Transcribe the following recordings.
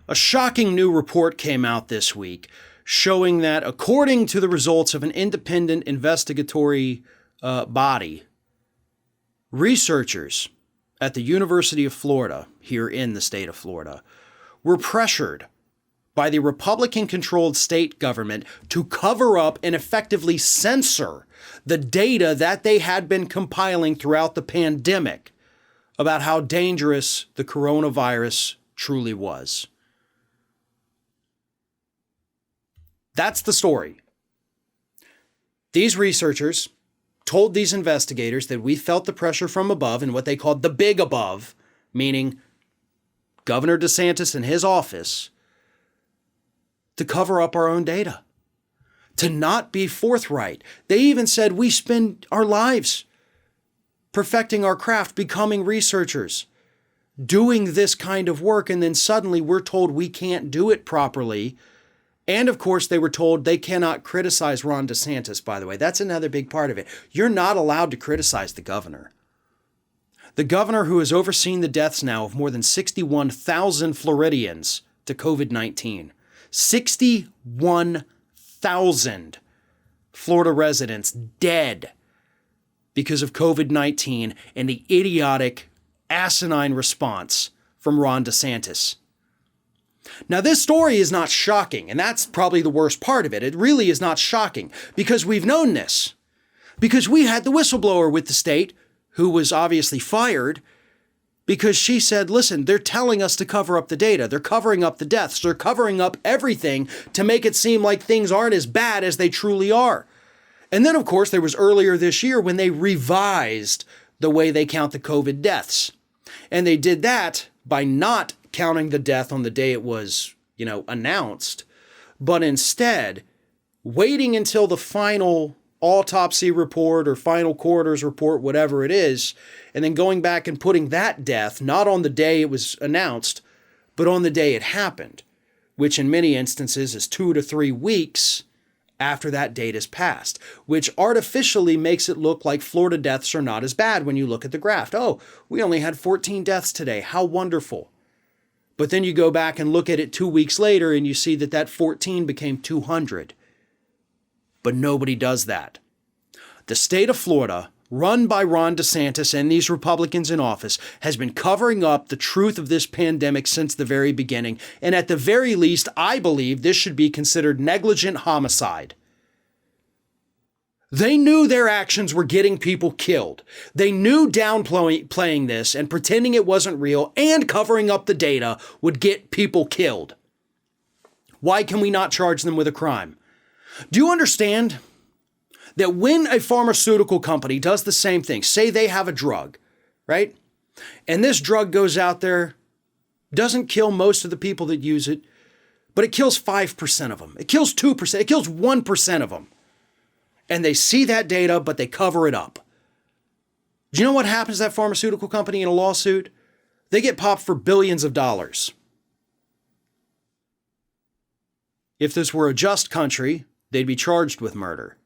A shocking new report came out this week showing that according to the results of an independent investigatory body, researchers at the University of Florida, here in the state of Florida, were pressured by the Republican-controlled state government to cover up and effectively censor the data that they had been compiling throughout the pandemic about how dangerous the coronavirus truly was. That's the story. These researchers told these investigators that we felt the pressure from above and what they called the big above, meaning Governor DeSantis and his office, to cover up our own data, to not be forthright. They even said we spend our lives perfecting our craft, becoming researchers, doing this kind of work, and then suddenly we're told we can't do it properly. And of course, they were told they cannot criticize Ron DeSantis, by the way. That's another big part of it. You're not allowed to criticize the governor. The governor who has overseen the deaths now of more than 61,000 Floridians to COVID-19. 61,000 Florida residents dead because of COVID-19 and the idiotic, asinine response from Ron DeSantis. Now, this story is not shocking, and that's probably the worst part of it. It really is not shocking because we've known this. Because we had the whistleblower with the state who was obviously fired because she said, listen, they're telling us to cover up the data. They're covering up the deaths. They're covering up everything to make it seem like things aren't as bad as they truly are. And then, of course, there was earlier this year when they revised the way they count the COVID deaths. And they did that by not counting the death on the day it was, announced, but instead waiting until the final autopsy report or final coroner's report, whatever it is, and then going back and putting that death not on the day it was announced, but on the day it happened, which in many instances is 2 to 3 weeks after that date is passed, which artificially makes it look like Florida deaths are not as bad when you look at the graph. Oh, we only had 14 deaths today. How wonderful. But then you go back and look at it 2 weeks later and you see that 14 became 200. But nobody does that. The state of Florida, run by Ron DeSantis and these Republicans in office, has been covering up the truth of this pandemic since the very beginning. And at the very least, I believe this should be considered negligent homicide. They knew their actions were getting people killed. They knew downplaying this and pretending it wasn't real and covering up the data would get people killed. Why can we not charge them with a crime? Do you understand that when a pharmaceutical company does the same thing, say they have a drug, right? And this drug goes out there, doesn't kill most of the people that use it, but it kills 5% of them. It kills 2%. It kills 1% of them. And they see that data, but they cover it up. Do you know what happens to that pharmaceutical company in a lawsuit? They get popped for billions of dollars. If this were a just country, they'd be charged with murder.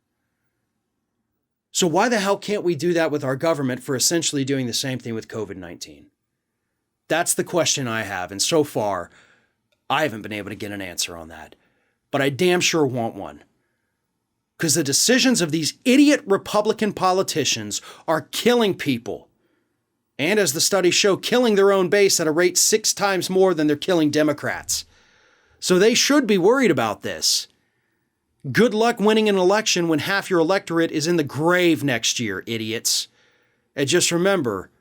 So why the hell can't we do that with our government for essentially doing the same thing with COVID-19? That's the question I have. And so far, I haven't been able to get an answer on that. But I damn sure want one. Because the decisions of these idiot Republican politicians are killing people. And as the studies show, killing their own base at a rate 6 times more than they're killing Democrats. So they should be worried about this. Good luck winning an election when half your electorate is in the grave next year, idiots. And just remember,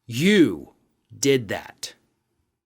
you did that.